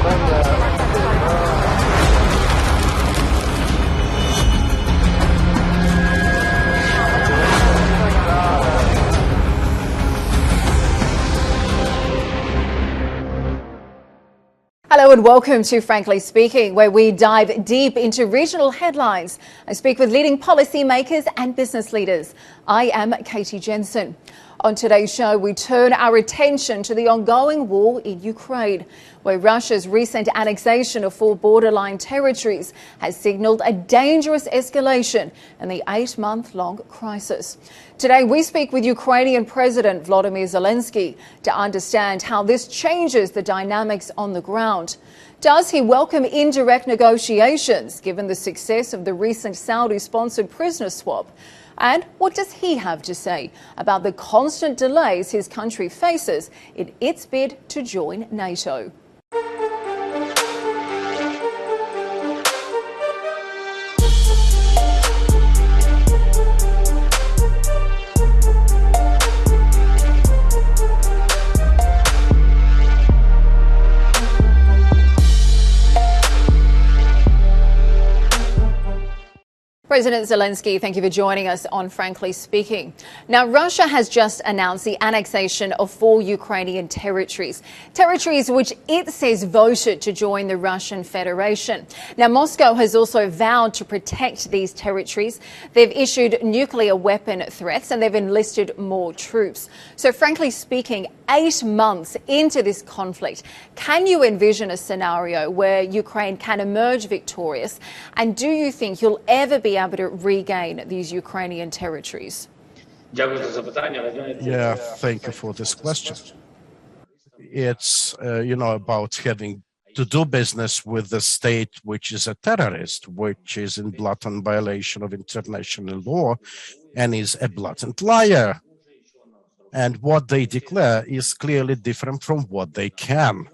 Hello and welcome to Frankly Speaking, where we dive deep into regional headlines. I speak with leading policymakers and business leaders. I am Katie Jensen. On today's show, we turn our attention to the ongoing war in Ukraine, where Russia's recent annexation of 4 borderline territories has signalled a dangerous escalation in the 8-month-long crisis. Today, we speak with Ukrainian President Vladimir Zelinsky to understand how this changes the dynamics on the ground. Does he welcome indirect negotiations, given the success of the recent Saudi-sponsored prisoner swap? And what does he have to say about the constant delays his country faces in its bid to join NATO? President Zelinsky, thank you for joining us on Frankly Speaking. Now, Russia has just announced the annexation of 4 Ukrainian territories which it says voted to join the Russian Federation. Now, Moscow has also vowed to protect these territories. They've issued nuclear weapon threats and they've enlisted more troops. So, frankly speaking, 8 months into this conflict, can you envision a scenario where Ukraine can emerge victorious? And do you think you'll ever be able to regain these Ukrainian territories? Yeah, thank you for this question. It's, about having to do business with the state which is a terrorist, which is in blatant violation of international law and is a blatant liar. And what they declare is clearly different from what they can.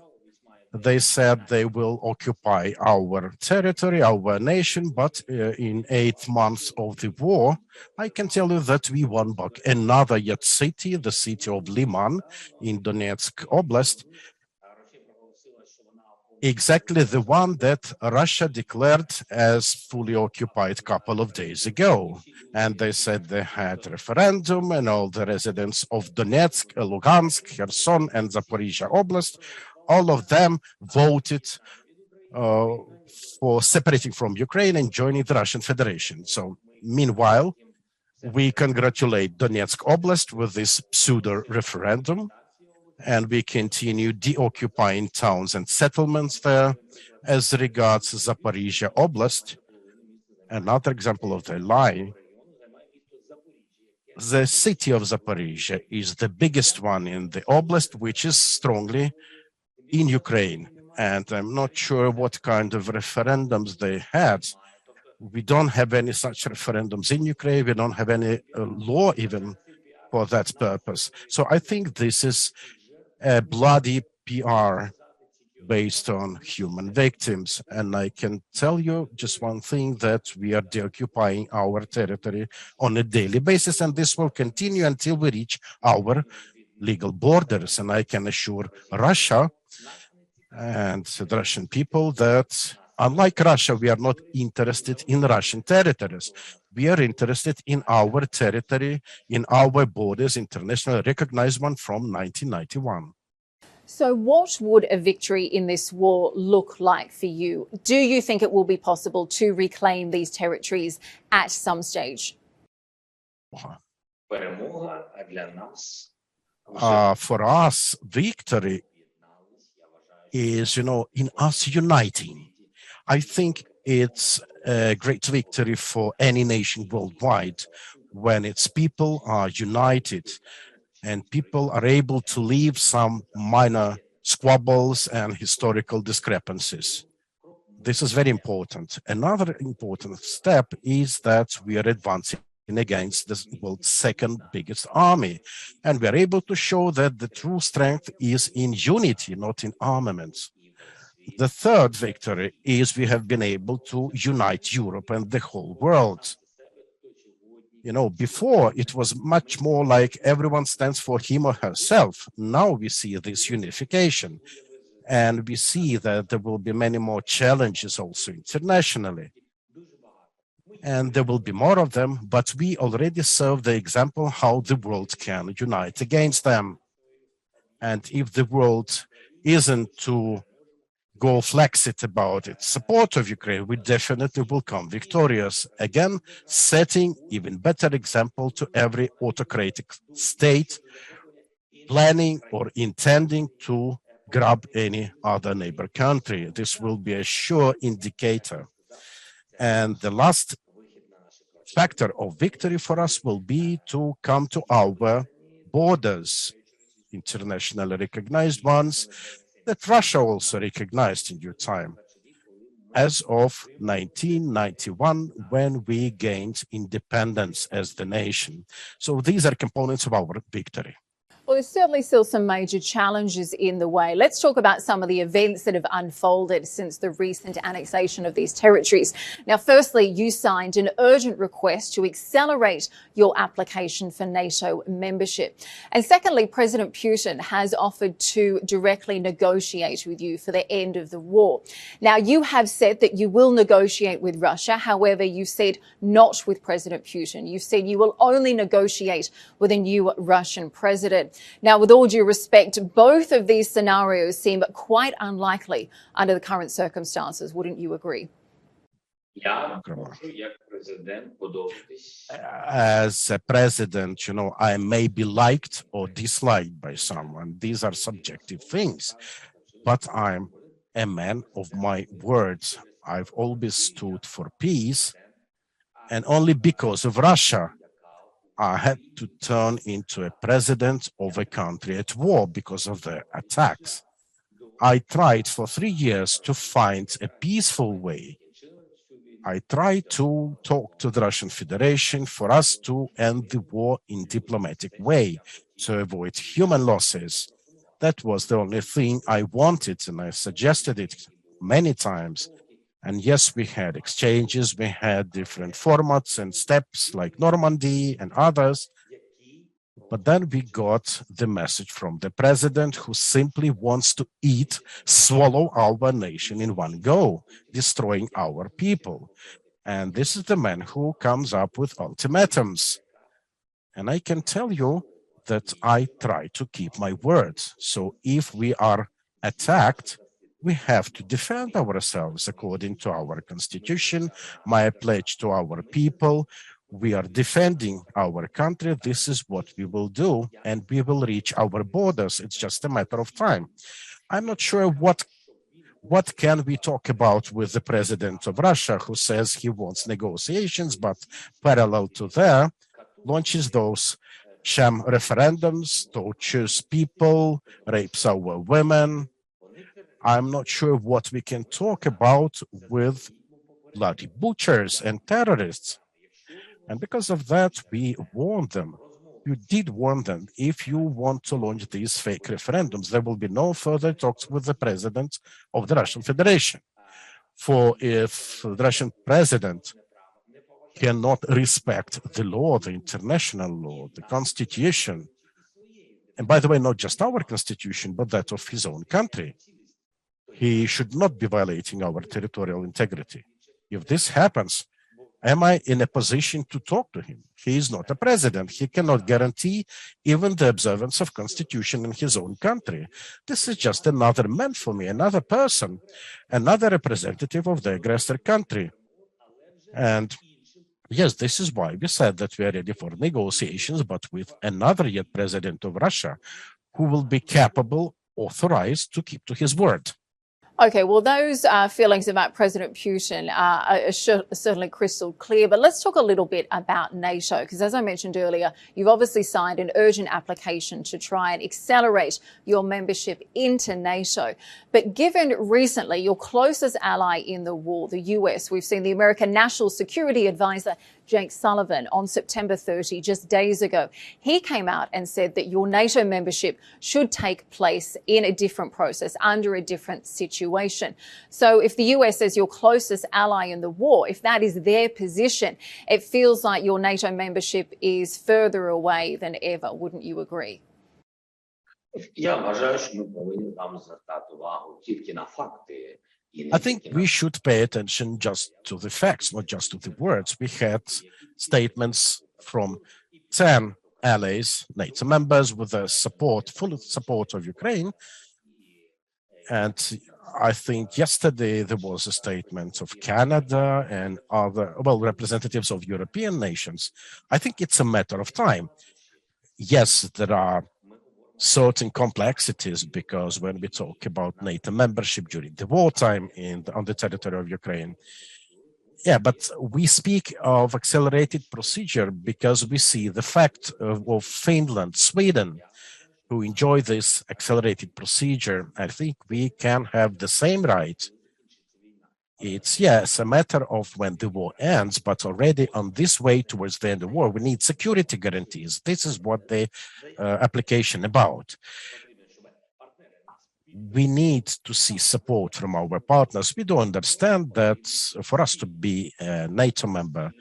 They said they will occupy our territory, our nation, but in 8 months of the war, I can tell you that we won back another yet city, the city of Liman in Donetsk Oblast, exactly the one that Russia declared as fully occupied a couple of days ago. And they said they had a referendum and all the residents of Donetsk, Lugansk, Kherson and Zaporizhia Oblast, all of them voted for separating from Ukraine and joining the Russian Federation. So meanwhile, we congratulate Donetsk Oblast with this pseudo-referendum, and we continue deoccupying towns and settlements there. As regards Zaporizhia Oblast, another example of the lie, the city of Zaporizhia is the biggest one in the oblast, which is strongly in Ukraine. And I'm not sure what kind of referendums they had. We don't have any such referendums in Ukraine. We don't have any law even for that purpose. So I think this is a bloody PR based on human victims. And I can tell you just one thing, that we are deoccupying our territory on a daily basis, and this will continue until we reach our legal borders. And I can assure Russia and the Russian people that, unlike Russia, we are not interested in Russian territories. We are interested in our territory, in our borders, internationally recognized one from 1991. So what would a victory in this war look like for you? Do you think it will be possible to reclaim these territories at some stage? For us, victory is, in us uniting. I think it's a great victory for any nation worldwide when its people are united and people are able to leave some minor squabbles and historical discrepancies. This is very important. Another important step is that we are advancing against the world's second biggest army. And we are able to show that the true strength is in unity, not in armaments. The third victory is we have been able to unite Europe and the whole world. Before it was much more like everyone stands for him or herself. Now we see this unification. And we see that there will be many more challenges also internationally. And there will be more of them, but we already serve the example how the world can unite against them. And if the world isn't to go flexit about its support of Ukraine, we definitely will come victorious. Again, setting even better example to every autocratic state planning or intending to grab any other neighbor country. This will be a sure indicator. And the last factor of victory for us will be to come to our borders, internationally recognized ones, that Russia also recognized in due time, as of 1991, when we gained independence as the nation. So these are components of our victory. Well, there's certainly still some major challenges in the way. Let's talk about some of the events that have unfolded since the recent annexation of these territories. Now, firstly, you signed an urgent request to accelerate your application for NATO membership. And secondly, President Putin has offered to directly negotiate with you for the end of the war. Now, you have said that you will negotiate with Russia. However, you said not with President Putin. You said you will only negotiate with a new Russian president. Now, with all due respect, both of these scenarios seem quite unlikely under the current circumstances. Wouldn't you agree? As a president, I may be liked or disliked by someone. These are subjective things, but I'm a man of my words. I've always stood for peace, and only because of Russia, I had to turn into a president of a country at war because of the attacks. I tried for 3 years to find a peaceful way. I tried to talk to the Russian Federation for us to end the war in diplomatic way, to avoid human losses. That was the only thing I wanted, and I suggested it many times. And yes, we had exchanges, we had different formats and steps like Normandy and others. But then we got the message from the president, who simply wants to swallow our nation in one go, destroying our people. And this is the man who comes up with ultimatums. And I can tell you that I try to keep my words. So if we are attacked, we have to defend ourselves according to our constitution, my pledge to our people. We are defending our country. This is what we will do, and we will reach our borders. It's just a matter of time. I'm not sure what can we talk about with the president of Russia, who says he wants negotiations, but parallel to that, launches those sham referendums, tortures people, rapes our women. I'm not sure what we can talk about with bloody butchers and terrorists. And because of that, we warned them. You did warn them. If you want to launch these fake referendums, there will be no further talks with the president of the Russian Federation. For if the Russian president cannot respect the law, the international law, the constitution, and by the way, not just our constitution, but that of his own country, he should not be violating our territorial integrity. If this happens, am I in a position to talk to him? He is not a president. He cannot guarantee even the observance of constitution in his own country. This is just another man for me, another person, another representative of the aggressor country. And yes, this is why we said that we are ready for negotiations, but with another yet president of Russia who will be capable, authorized to keep to his word. Okay, well, those feelings about President Putin are certainly crystal clear. But let's talk a little bit about NATO, because as I mentioned earlier, you've obviously signed an urgent application to try and accelerate your membership into NATO. But given recently your closest ally in the war, the US, we've seen the American National Security Advisor, Jake Sullivan, on September 30, just days ago. He came out and said that your NATO membership should take place in a different process, under a different situation. So if the US is your closest ally in the war, if that is their position, it feels like your NATO membership is further away than ever. Wouldn't you agree? Я вважаю, що ми повинні там звертати увагу тільки на факти. I think we should pay attention just to the facts, not just to the words. We had statements from 10 allies, NATO members, with the full support of Ukraine. And I think yesterday there was a statement of Canada and other, representatives of European nations. I think it's a matter of time. Yes, there are certain complexities because when we talk about NATO membership during the wartime on the territory of Ukraine, but we speak of accelerated procedure because we see the fact of Finland, Sweden, who enjoy this accelerated procedure. I think we can have the same right. It's, yes, a matter of when the war ends, but already on this way towards the end of the war, we need security guarantees. This is what the application about. We need to see support from our partners. We do understand that for us to be a NATO member,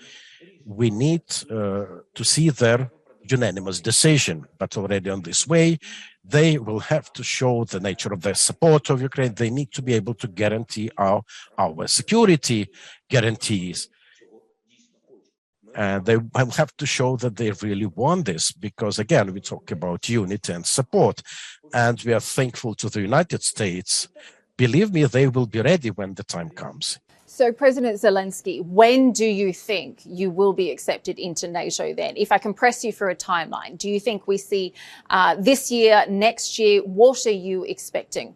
we need to see their unanimous decision, but already on this way, they will have to show the nature of their support of Ukraine. They need to be able to guarantee our security guarantees. And they will have to show that they really want this, because again, we talk about unity and support, and we are thankful to the United States. Believe me, they will be ready when the time comes. So, President Zelinsky, when do you think you will be accepted into NATO then? If I can press you for a timeline, do you think we see this year, next year? What are you expecting?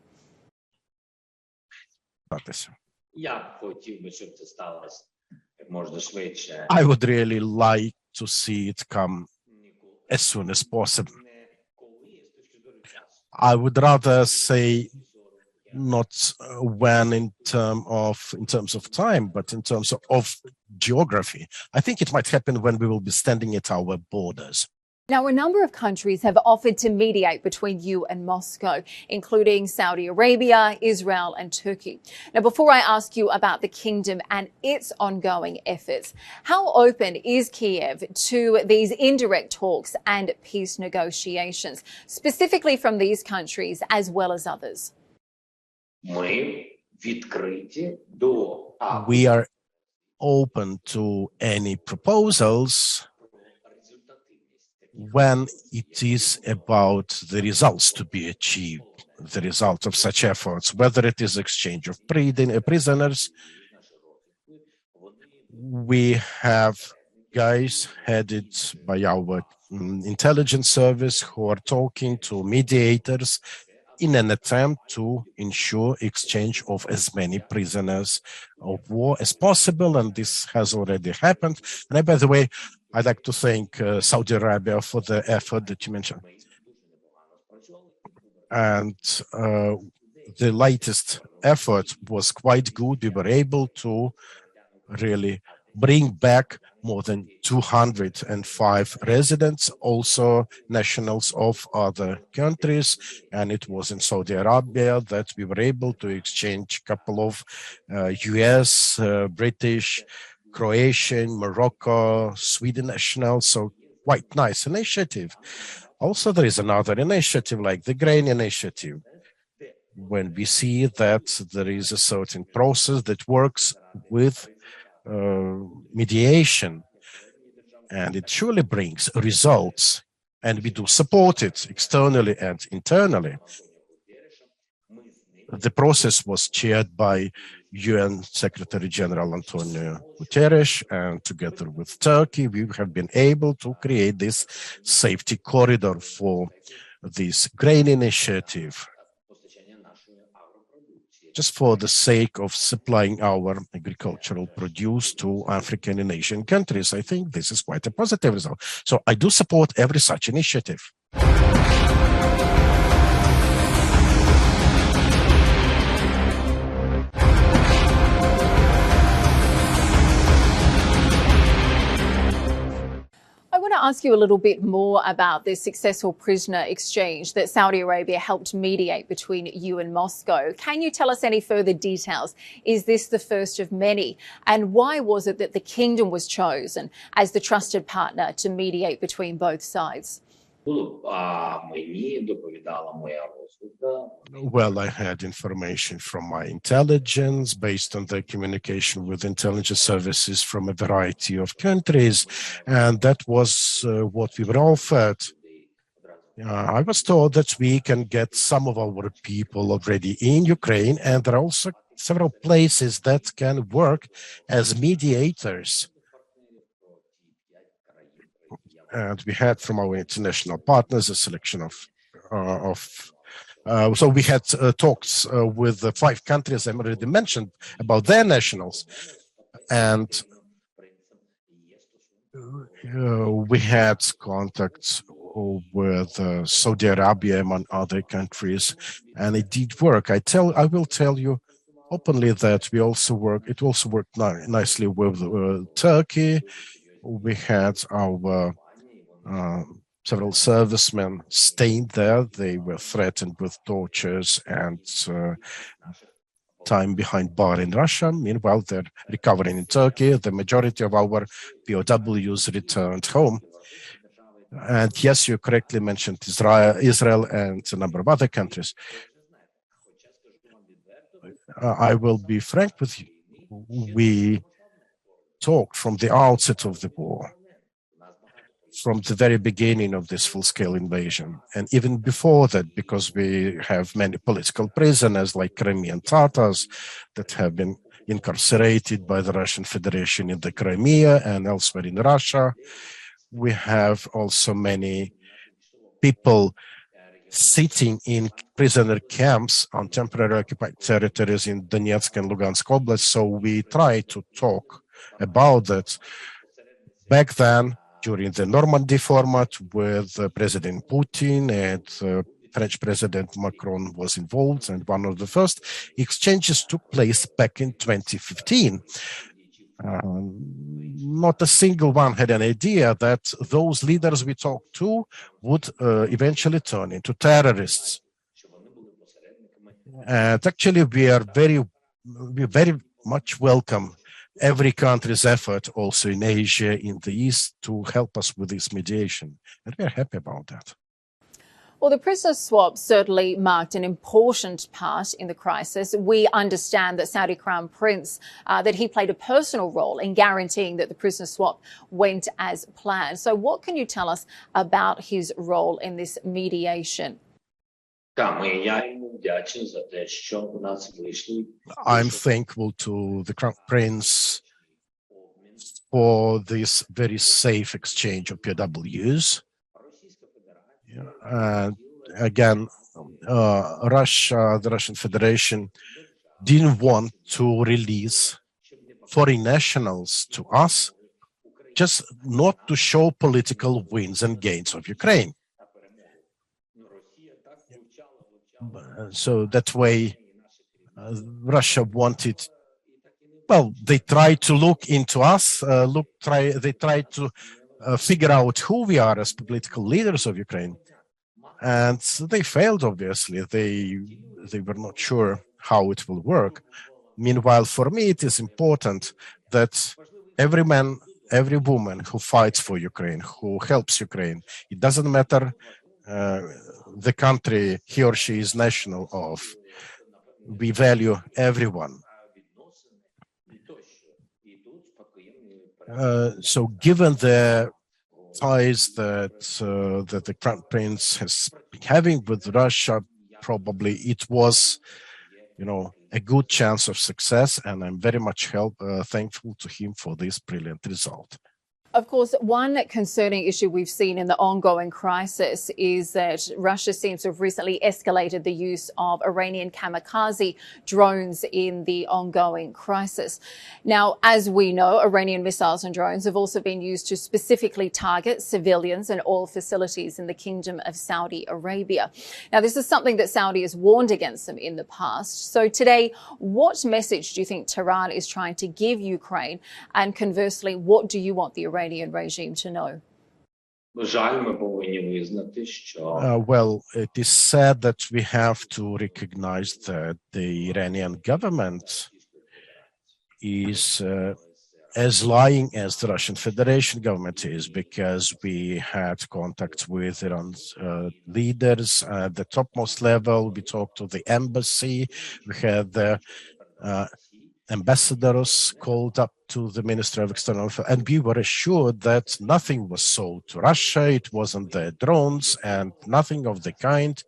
I would really like to see it come as soon as possible. I would rather say not when in terms of time, but in terms of geography. I think it might happen when we will be standing at our borders. Now, a number of countries have offered to mediate between you and Moscow, including Saudi Arabia, Israel and Turkey. Now, before I ask you about the kingdom and its ongoing efforts, how open is Kiev to these indirect talks and peace negotiations, specifically from these countries as well as others? We are open to any proposals when it is about the results to be achieved, the result of such efforts, whether it is exchange of prisoners. We have guys headed by our intelligence service who are talking to mediators in an attempt to ensure exchange of as many prisoners of war as possible, and this has already happened. And by the way, I'd like to thank Saudi Arabia for the effort that you mentioned. And the latest effort was quite good. We were able to really bring back more than 205 residents, also nationals of other countries. And it was in Saudi Arabia that we were able to exchange a couple of US, British, Croatian, Morocco, Sweden nationals. So quite nice initiative. Also, there is another initiative like the grain initiative, when we see that there is a certain process that works with mediation, and it surely brings results, and we do support it externally and internally. The process was chaired by UN Secretary General Antonio Guterres, and together with Turkey, we have been able to create this safety corridor for this grain initiative, just for the sake of supplying our agricultural produce to African and Asian countries. I think this is quite a positive result. So I do support every such initiative. I want to ask you a little bit more about this successful prisoner exchange that Saudi Arabia helped mediate between you and Moscow. Can you tell us any further details? Is this the first of many? And why was it that the kingdom was chosen as the trusted partner to mediate between both sides? Мені доповідала моя розвідка. Well, I had information from my intelligence based on the communication with intelligence services from a variety of countries, and that was what we were offered. I was told that we can get some of our people already in Ukraine, and there are also several places that can work as mediators. And we had from our international partners a selection so we had talks with the 5 countries I already mentioned about their nationals, and we had contacts with Saudi Arabia, among other countries, and it did work. I will tell you openly that it also worked nicely with Turkey. We had our several servicemen staying there. They were threatened with tortures and time behind bar in Russia. Meanwhile, they're recovering in Turkey. The majority of our POWs returned home. And yes, you correctly mentioned Israel and a number of other countries. I will be frank with you. We talked from the outset of the war, from the very beginning of this full-scale invasion, and even before that, because we have many political prisoners like Crimean Tatars that have been incarcerated by the Russian Federation in the Crimea and elsewhere in Russia. We have also many people sitting in prisoner camps on temporary occupied territories in Donetsk and Lugansk Oblast, so we try to talk about that. Back then, during the Normandy format with President Putin and French President Macron was involved, and one of the first exchanges took place back in 2015. Not a single one had an idea that those leaders we talked to would eventually turn into terrorists. And actually, we very much welcome every country's effort, also in Asia, in the East, to help us with this mediation. And we're happy about that. Well, the prisoner swap certainly marked an important part in the crisis. We understand that Saudi Crown Prince, that he played a personal role in guaranteeing that the prisoner swap went as planned. So what can you tell us about his role in this mediation? I'm thankful to the Crown Prince for this very safe exchange of POWs. Again, the Russian Federation didn't want to release foreign nationals to us, just not to show political wins and gains of Ukraine. So that way, Russia wanted, well, they tried to look into us, they tried to figure out who we are as political leaders of Ukraine. And they failed, obviously. They were not sure how it will work. Meanwhile, for me, it is important that every man, every woman who fights for Ukraine, who helps Ukraine, it doesn't matter the country he or she is national of. We value everyone. So given the ties that the Crown Prince has been having with Russia, probably it was, a good chance of success, and I'm very much thankful to him for this brilliant result. Of course, one concerning issue we've seen in the ongoing crisis is that Russia seems to have recently escalated the use of Iranian kamikaze drones in the ongoing crisis. Now, as we know, Iranian missiles and drones have also been used to specifically target civilians and oil facilities in the Kingdom of Saudi Arabia. Now, this is something that Saudi has warned against them in the past. So today, what message do you think Tehran is trying to give Ukraine? And conversely, what do you want the Iranian regime to know? Well, it is sad that we have to recognize that the Iranian government is as lying as the Russian Federation government is, because we had contacts with Iran's leaders at the topmost level. We talked to the embassy. We had the ambassadors called up to the Ministry of External Affairs, and we were assured that nothing was sold to Russia. It wasn't their drones and nothing of the kind.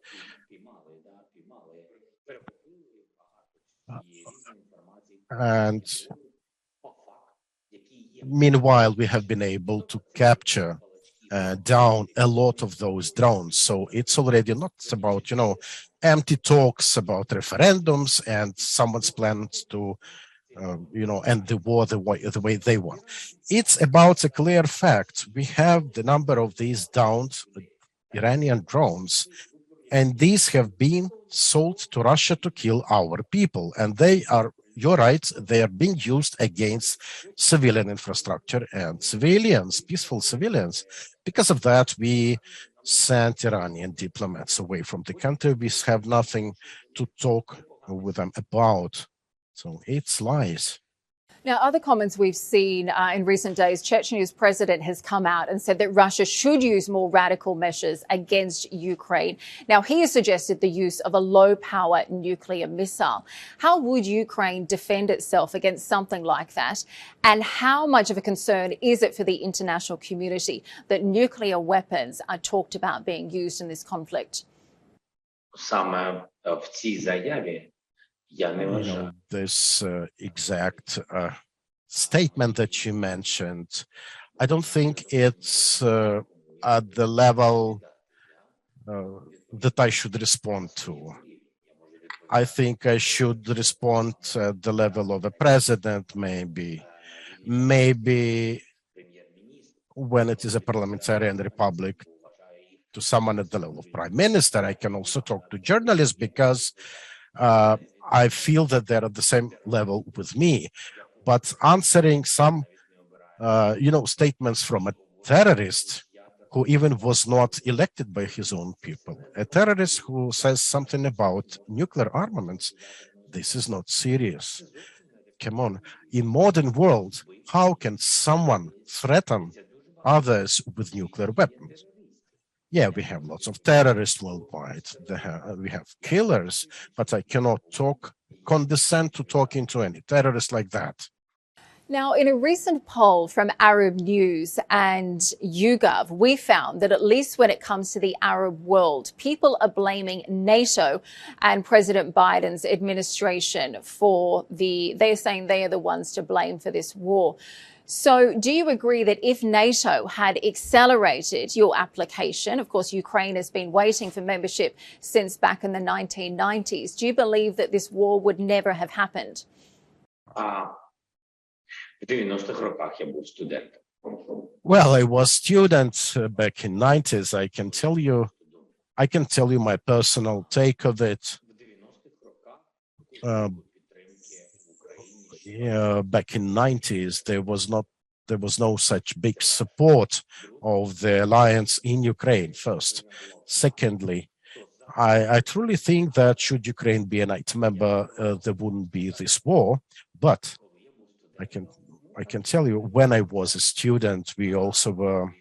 And meanwhile, we have been able to capture down a lot of those drones. So it's already not about, empty talks about referendums and someone's plans to, end the war the way they want. It's about a clear fact. We have the number of these downed Iranian drones, and these have been sold to Russia to kill our people. And they are, you're right, they are being used against civilian infrastructure and civilians, peaceful civilians. Because of that, we sent Iranian diplomats away from the country. We have nothing to talk with them about. So it's lies. Now, other comments we've seen in recent days, Chechnya's president has come out and said that Russia should use more radical measures against Ukraine. Now, he has suggested the use of a low-power nuclear missile. How would Ukraine defend itself against something like that? And how much of a concern is it for the international community that nuclear weapons are talked about being used in this conflict? This exact statement that you mentioned, I don't think it's at the level that I should respond to. I think I should respond at the level of a president, maybe when it is a parliamentarian republic, to someone at the level of prime minister. I can also talk to journalists because I feel that they're at the same level with me. But answering some, statements from a terrorist who even was not elected by his own people, a terrorist who says something about nuclear armaments, this is not serious. Come on, in modern world, how can someone threaten others with nuclear weapons? Yeah, we have lots of terrorists worldwide. We have killers, but I cannot condescend to talking to any terrorist like that. Now, in a recent poll from Arab News and YouGov, we found that at least when it comes to the Arab world, people are blaming NATO and President Biden's administration they're saying they are the ones to blame for this war. So do you agree that if NATO had accelerated your application, of course, Ukraine has been waiting for membership since back in the 1990s, do you believe that this war would never have happened? Well, I was student back in 90s. I can tell you my personal take of it. Back in 90s, there was no such big support of the alliance in Ukraine, first. Secondly, I truly think that should Ukraine be a NATO member, there wouldn't be this war. But I can tell you, when I was a student, we also were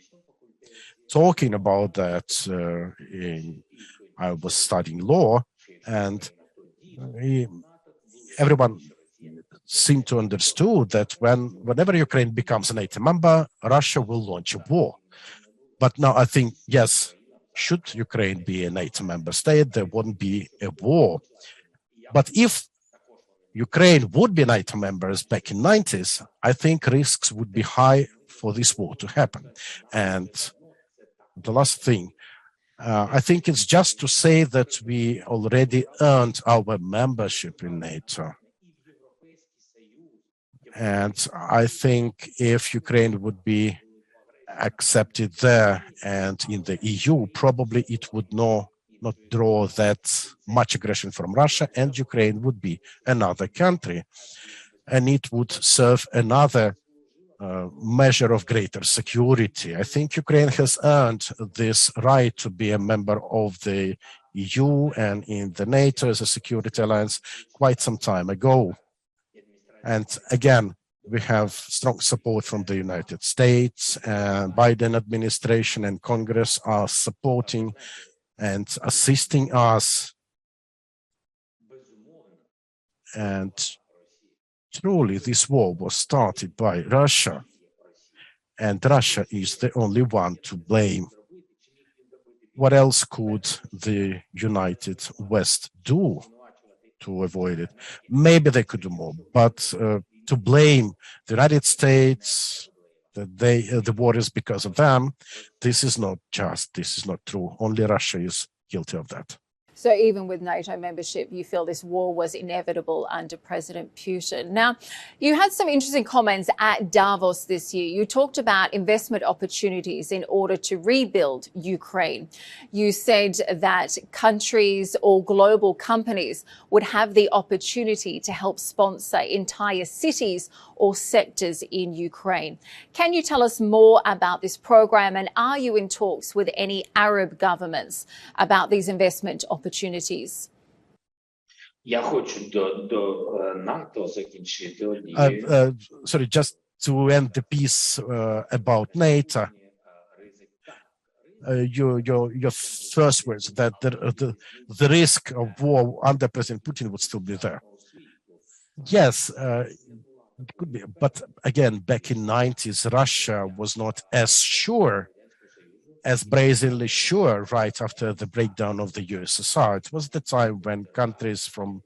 talking about that. I was studying law, and everyone seemed to understood that whenever Ukraine becomes a NATO member, Russia will launch a war. But now I think, yes, should Ukraine be a NATO member state, there wouldn't be a war. But if Ukraine would be NATO members back in 90s, I think risks would be high for this war to happen. And the last thing, I think it's just to say that we already earned our membership in NATO. And I think if Ukraine would be accepted there and in the EU, probably it would not draw that much aggression from Russia, and Ukraine would be another country. And it would serve another measure of greater security. I think Ukraine has earned this right to be a member of the EU and in the NATO as a security alliance quite some time ago. And again, We have strong support from the United States, and Biden administration and Congress are supporting and assisting us. And truly, this war was started by Russia, and Russia is the only one to blame. What else could the United West do to avoid it? Maybe they could do more, but to blame the United States, that the war is because of them, this is not just, this is not true. Only Russia is guilty of that. So even with NATO membership, you feel this war was inevitable under President Putin. Now, you had some interesting comments at Davos this year. You talked about investment opportunities in order to rebuild Ukraine. You said that countries or global companies would have the opportunity to help sponsor entire cities or sectors in Ukraine. Can you tell us more about this program, and are you in talks with any Arab governments about these investment opportunities? Я хочу до НАТО закінчити однією. Sorry, just to end the piece about NATO. Your first words that the risk of war under President Putin would still be there. Yes, it could be, but again, back in the 90s, Russia was not as sure, as brazenly sure right after the breakdown of the USSR. It was the time when countries from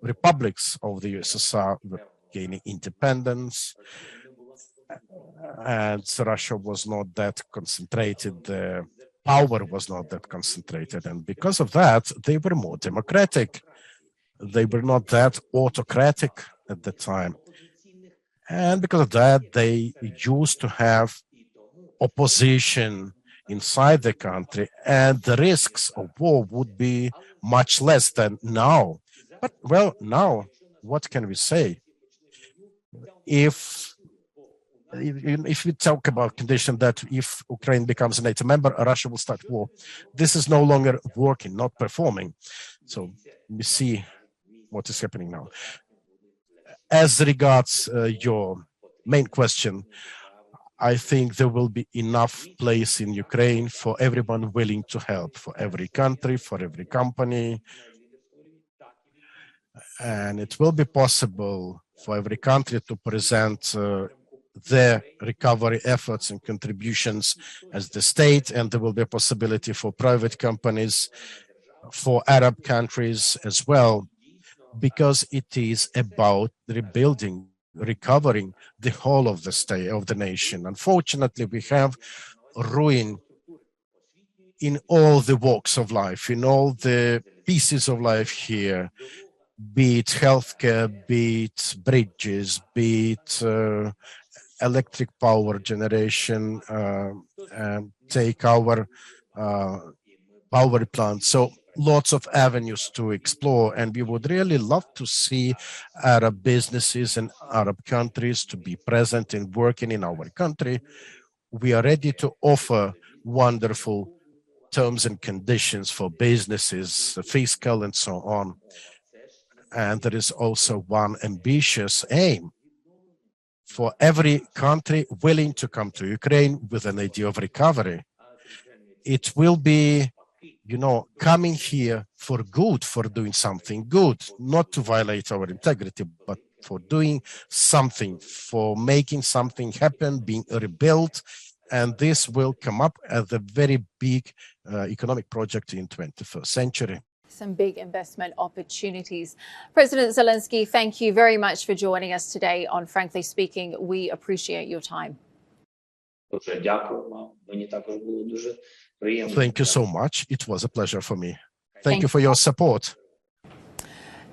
republics of the USSR were gaining independence, and Russia was not that concentrated, the power was not that concentrated, and because of that, they were more democratic. They were not that autocratic at the time. And because of that, they used to have opposition inside the country, and the risks of war would be much less than now. But, well, now, what can we say? If we talk about condition that if Ukraine becomes a NATO member, Russia will start war, this is no longer working, not performing. So we see what is happening now. As regards your main question, I think there will be enough place in Ukraine for everyone willing to help, for every country, for every company. And it will be possible for every country to present their recovery efforts and contributions as the state, and there will be a possibility for private companies, for Arab countries as well, because it is about rebuilding, recovering the whole of the state, of the nation. Unfortunately, we have ruin in all the walks of life, in all the pieces of life here, be it healthcare, be it bridges, be it electric power generation, take our power plants. So lots of avenues to explore, and we would really love to see Arab businesses and Arab countries to be present and working in our country. We are ready to offer wonderful terms and conditions for businesses, fiscal and so on. And there is also one ambitious aim for every country willing to come to Ukraine with an idea of recovery. It will be, you know, coming here for good, for doing something good, not to violate our integrity, but for doing something, for making something happen, being rebuilt. And this will come up as a very big economic project in 21st century. Some big investment opportunities. President Zelinsky, thank you very much for joining us today on Frankly Speaking. We appreciate your time. Thank you so much. It was a pleasure for me. Thank you for your support.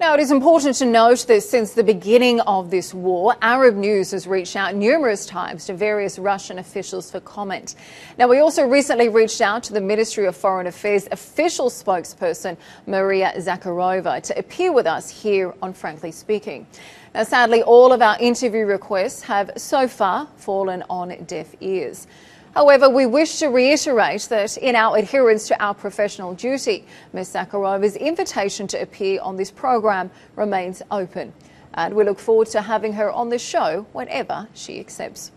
Now, it is important to note that since the beginning of this war, Arab News has reached out numerous times to various Russian officials for comment. Now, we also recently reached out to the Ministry of Foreign Affairs official spokesperson, Maria Zakharova, to appear with us here on Frankly Speaking. Now, sadly, all of our interview requests have so far fallen on deaf ears. However, we wish to reiterate that in our adherence to our professional duty, Ms. Zakharova's invitation to appear on this program remains open. And we look forward to having her on the show whenever she accepts.